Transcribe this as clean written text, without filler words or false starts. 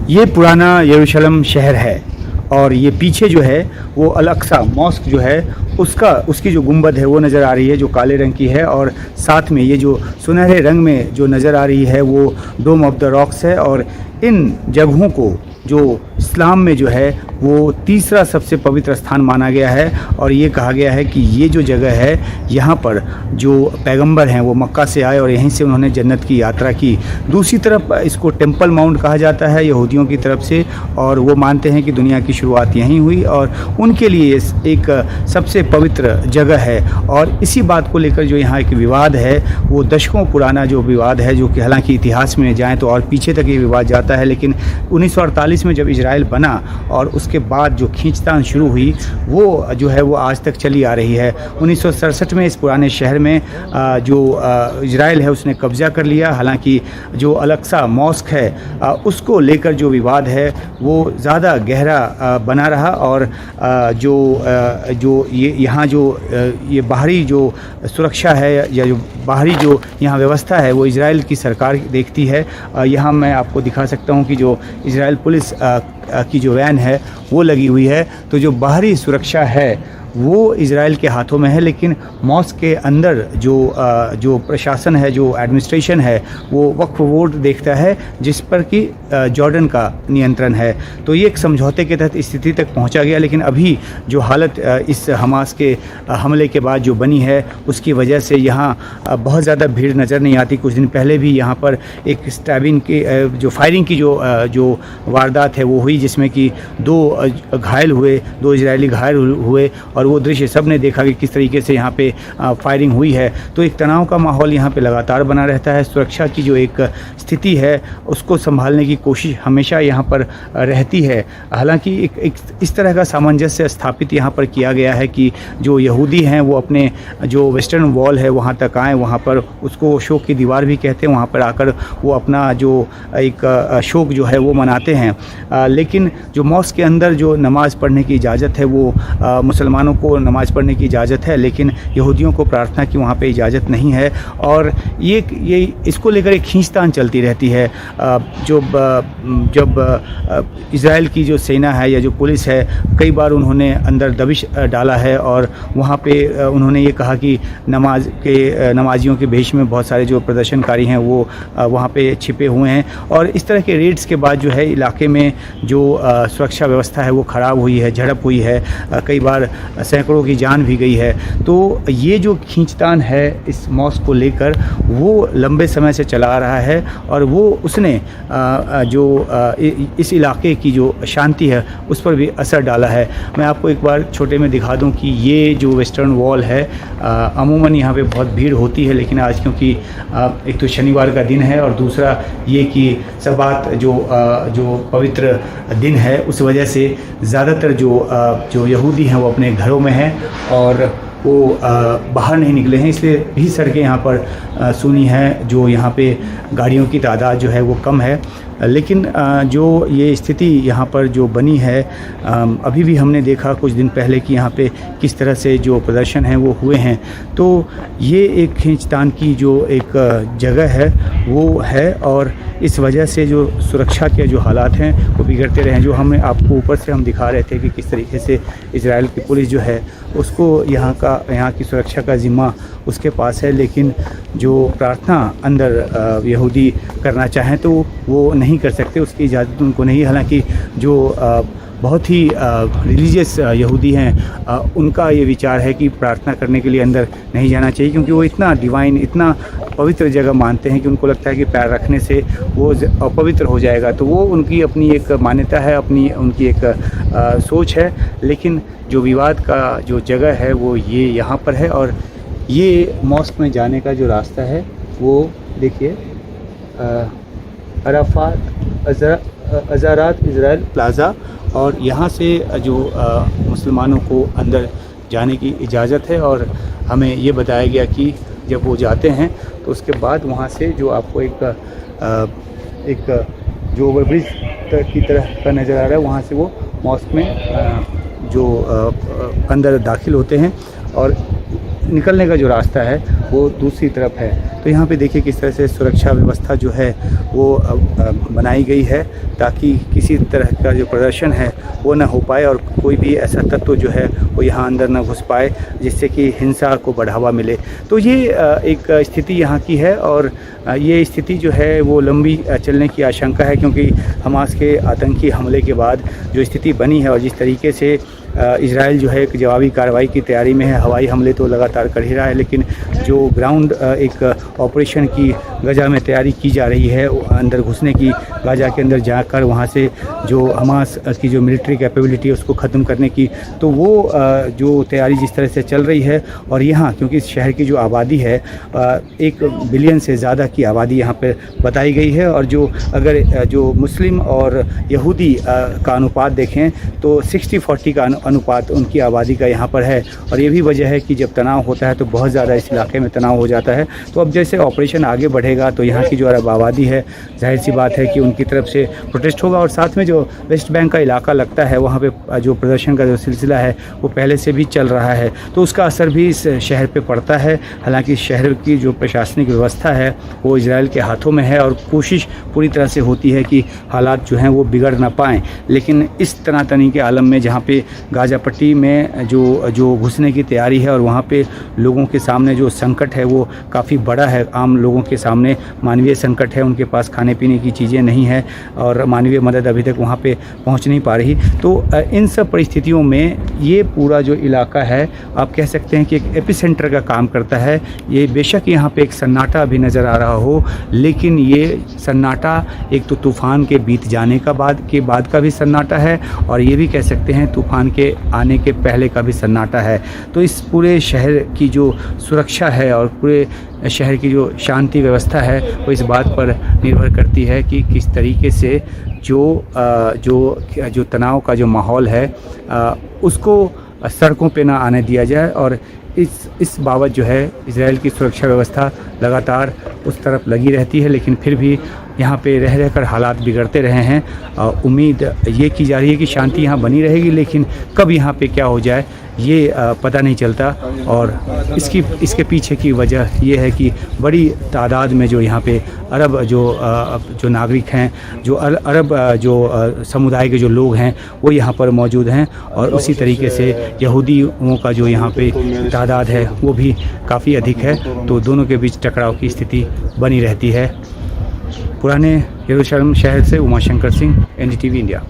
ये पुराना यरूशलेम शहर है और ये पीछे जो है वो अल अक्सा मॉस्क जो है उसकी जो गुंबद है वो नज़र आ रही है, जो काले रंग की है। और साथ में ये जो सुनहरे रंग में जो नज़र आ रही है वो डोम ऑफ द रॉक्स है। और इन जगहों को जो इस्लाम में जो है वो तीसरा सबसे पवित्र स्थान माना गया है। और ये कहा गया है कि ये जो जगह है यहाँ पर जो पैगंबर हैं वो मक्का से आए और यहीं से उन्होंने जन्नत की यात्रा की। दूसरी तरफ इसको टेंपल माउंट कहा जाता है यहूदियों की तरफ से, और वो मानते हैं कि दुनिया की शुरुआत यहीं हुई और उनके लिए एक सबसे पवित्र जगह है। और इसी बात को लेकर जो यहाँ एक विवाद है वो दशकों पुराना जो विवाद है, जो कि हालांकि इतिहास में जाएँ तो और पीछे तक ये विवाद जाता है, लेकिन 1948 में जब इजराइल बना और उसके बाद जो खींचतान शुरू हुई वो जो है वो आज तक चली आ रही है। 1967 में इस पुराने शहर में जो इजराइल है उसने कब्ज़ा कर लिया। हालांकि जो अल अक्सा मॉस्क है उसको लेकर जो विवाद है वो ज़्यादा गहरा बना रहा। और जो ये यहाँ जो ये बाहरी जो सुरक्षा है या जो बाहरी जो यहाँ व्यवस्था है वो इजराइल की सरकार देखती है। यहाँ मैं आपको दिखा सकता हूँ कि जो इजराइल पुलिस की जो वैन है वो लगी हुई है। तो जो बाहरी सुरक्षा है वो इजराइल के हाथों में है, लेकिन मॉस्क के अंदर जो प्रशासन है, जो एडमिनिस्ट्रेशन है, वो वक्फ बोर्ड देखता है जिस पर कि जॉर्डन का नियंत्रण है। तो ये एक समझौते के तहत स्थिति तक पहुंचा गया। लेकिन अभी जो हालत इस हमास के हमले के बाद जो बनी है उसकी वजह से यहाँ बहुत ज़्यादा भीड़ नज़र नहीं आती। कुछ दिन पहले भी यहाँ पर एक स्टैबिंग की जो फायरिंग की जो वारदात है वो हुई, जिसमें कि 2 घायल हुए, 2 इजरायली घायल हुए। और वो दृश्य सब ने देखा कि किस तरीके से यहाँ पे फायरिंग हुई है। तो एक तनाव का माहौल यहाँ पे लगातार बना रहता है। सुरक्षा की जो एक स्थिति है उसको संभालने की कोशिश हमेशा यहाँ पर रहती है। हालांकि एक इस तरह का सामंजस्य स्थापित यहाँ पर किया गया है कि जो यहूदी हैं वो अपने जो वेस्टर्न वॉल है वहाँ तक आएँ, वहाँ पर उसको शोक की दीवार भी कहते हैं, वहाँ पर आकर वो अपना जो एक शोक जो है वो मनाते हैं। लेकिन जो मॉस्क के अंदर जो नमाज़ पढ़ने की इजाज़त है वो मुसलमानों को नमाज़ पढ़ने की इजाज़त है, लेकिन यहूदियों को प्रार्थना की वहाँ पे इजाज़त नहीं है। और ये इसको लेकर एक खींचतान चलती रहती है। जब इजराइल की जो सेना है या जो पुलिस है, कई बार उन्होंने अंदर दबिश डाला है और वहाँ पे उन्होंने ये कहा कि नमाजियों के भेष में बहुत सारे जो प्रदर्शनकारी हैं वो वहाँ पे छिपे हुए हैं। और इस तरह के रेड्स के बाद जो है इलाके में जो सुरक्षा व्यवस्था है वो ख़राब हुई है, झड़प हुई है, कई बार सैकड़ों की जान भी गई है। तो ये जो खींचतान है इस मॉस्क को लेकर वो लंबे समय से चला आ रहा है और वो उसने इस इलाके की जो शांति है उस पर भी असर डाला है। मैं आपको एक बार छोटे में दिखा दूं कि ये जो वेस्टर्न वॉल है अमूमन यहाँ पे बहुत भीड़ होती है, लेकिन आज क्योंकि एक तो शनिवार का दिन है और दूसरा ये कि सबात जो पवित्र दिन है उस वजह से ज़्यादातर जो यहूदी हैं वो अपने घरों में हैं और वो बाहर नहीं निकले हैं, इसलिए भी सड़कें यहाँ पर सूनी हैं। जो यहाँ पे गाड़ियों की तादाद जो है वो कम है। लेकिन जो ये स्थिति यहाँ पर जो बनी है, अभी भी हमने देखा कुछ दिन पहले कि यहाँ पे किस तरह से जो प्रदर्शन हैं वो हुए हैं। तो ये एक खींचतान की जो एक जगह है वो है और इस वजह से जो सुरक्षा के जो हालात हैं वो बिगड़ते रहे हैं। जो हमें आपको ऊपर से हम दिखा रहे थे कि किस तरीके से इजराइल की पुलिस जो है उसको यहाँ की सुरक्षा का ज़िम्मा उसके पास है, लेकिन जो प्रार्थना अंदर यहूदी करना चाहें तो वो नहीं कर सकते, उसकी इजाज़त उनको नहीं। हालांकि जो बहुत ही रिलीजियस यहूदी हैं उनका ये विचार है कि प्रार्थना करने के लिए अंदर नहीं जाना चाहिए, क्योंकि वो इतना डिवाइन, इतना पवित्र जगह मानते हैं कि उनको लगता है कि पैर रखने से वो अपवित्र हो जाएगा। तो वो उनकी अपनी एक मान्यता है, उनकी एक सोच है। लेकिन जो विवाद का जो जगह है वो ये यहाँ पर है। और ये मॉस्क में जाने का जो रास्ता है वो देखिए अराफात अज़ारात इजराइल प्लाज़ा, और यहाँ से जो मुसलमानों को अंदर जाने की इजाज़त है। और हमें ये बताया गया कि जब वो जाते हैं तो उसके बाद वहाँ से जो आपको एक जो ओवरब्रिज की तरह का नज़र आ रहा है वहाँ से वो मॉस्क में जो अंदर दाखिल होते हैं और निकलने का जो रास्ता है वो दूसरी तरफ है। तो यहाँ पे देखिए किस तरह से सुरक्षा व्यवस्था जो है वो बनाई गई है ताकि किसी तरह का जो प्रदर्शन है वो ना हो पाए और कोई भी ऐसा तत्व जो है वो यहाँ अंदर ना घुस पाए जिससे कि हिंसा को बढ़ावा मिले। तो ये एक स्थिति यहाँ की है और ये स्थिति जो है वो लंबी चलने की आशंका है, क्योंकि हमास के आतंकी हमले के बाद जो स्थिति बनी है और जिस तरीके से इजराइल जो है एक जवाबी कार्रवाई की तैयारी में है। हवाई हमले तो लगातार कर ही रहा है, लेकिन जो ग्राउंड एक ऑपरेशन की गाजा में तैयारी की जा रही है अंदर घुसने की, गाजा के अंदर जाकर वहाँ से जो हमास की जो मिलिट्री कैपेबिलिटी है उसको ख़त्म करने की, तो वो जो तैयारी जिस तरह से चल रही है। और यहाँ क्योंकि इस शहर की जो आबादी है 1 बिलियन से ज़्यादा की आबादी यहाँ पे बताई गई है, और जो अगर जो मुस्लिम और यहूदी का अनुपात देखें तो 60-40 का अनुपात उनकी आबादी का यहाँ पर है। और ये भी वजह है कि जब तनाव होता है तो बहुत ज़्यादा इस इलाके में तनाव हो जाता है। तो अब जैसे ऑपरेशन आगे बढ़ेगा तो यहाँ की जो अरब आबादी है, जाहिर सी बात है कि उनकी तरफ से प्रोटेस्ट होगा। और साथ में जो वेस्ट बैंक का इलाका लगता है वहाँ पे जो प्रदर्शन का जो सिलसिला है वो पहले से भी चल रहा है, तो उसका असर भी इस शहर पे पड़ता है। हालांकि शहर की जो प्रशासनिक व्यवस्था है वो इजराइल के हाथों में है और कोशिश पूरी तरह से होती है कि हालात जो हैं वो बिगड़ ना पाएँ। लेकिन इस तनातनी के आलम में जहाँ पे गाज़ा पट्टी में जो घुसने की तैयारी है और वहाँ पे लोगों के सामने जो संकट है वो काफ़ी बड़ा है। आम लोगों के सामने मानवीय संकट है, उनके पास खाने पीने की चीज़ें नहीं है और मानवीय मदद अभी तक वहाँ पे पहुँच नहीं पा रही। तो इन सब परिस्थितियों में ये पूरा जो इलाका है आप कह सकते हैं कि एक एपिसेंटर का काम करता है। ये बेशक यहाँ पे एक सन्नाटा भी नज़र आ रहा हो, लेकिन ये सन्नाटा एक तो तूफ़ान के बीत जाने का बाद का भी सन्नाटा है और ये भी कह सकते हैं तूफ़ान के आने के पहले का भी सन्नाटा है। तो इस पूरे शहर की जो सुरक्षा है और पूरे शहर की जो शांति व्यवस्था है वो इस बात पर निर्भर करती है कि किस तरीके से जो तनाव का जो माहौल है उसको सड़कों पे ना आने दिया जाए। और इस बाबत जो है इजराइल की सुरक्षा व्यवस्था लगातार उस तरफ लगी रहती है, लेकिन फिर भी यहाँ पे रह रहकर हालात बिगड़ते रहे हैं। उम्मीद ये की जा रही है कि शांति यहाँ बनी रहेगी, लेकिन कब यहाँ पे क्या हो जाए ये पता नहीं चलता। और इसके पीछे की वजह ये है कि बड़ी तादाद में जो यहाँ पे अरब जो नागरिक हैं, जो अरब जो समुदाय के जो लोग हैं वो यहाँ पर मौजूद हैं, और उसी तरीके से यहूदियों का जो यहाँ पे तादाद है वो भी काफ़ी अधिक है। तो दोनों के बीच टकराव की स्थिति बनी रहती है। पुराने यरूशलेम शहर से उमाशंकर सिंह, NDTV इंडिया।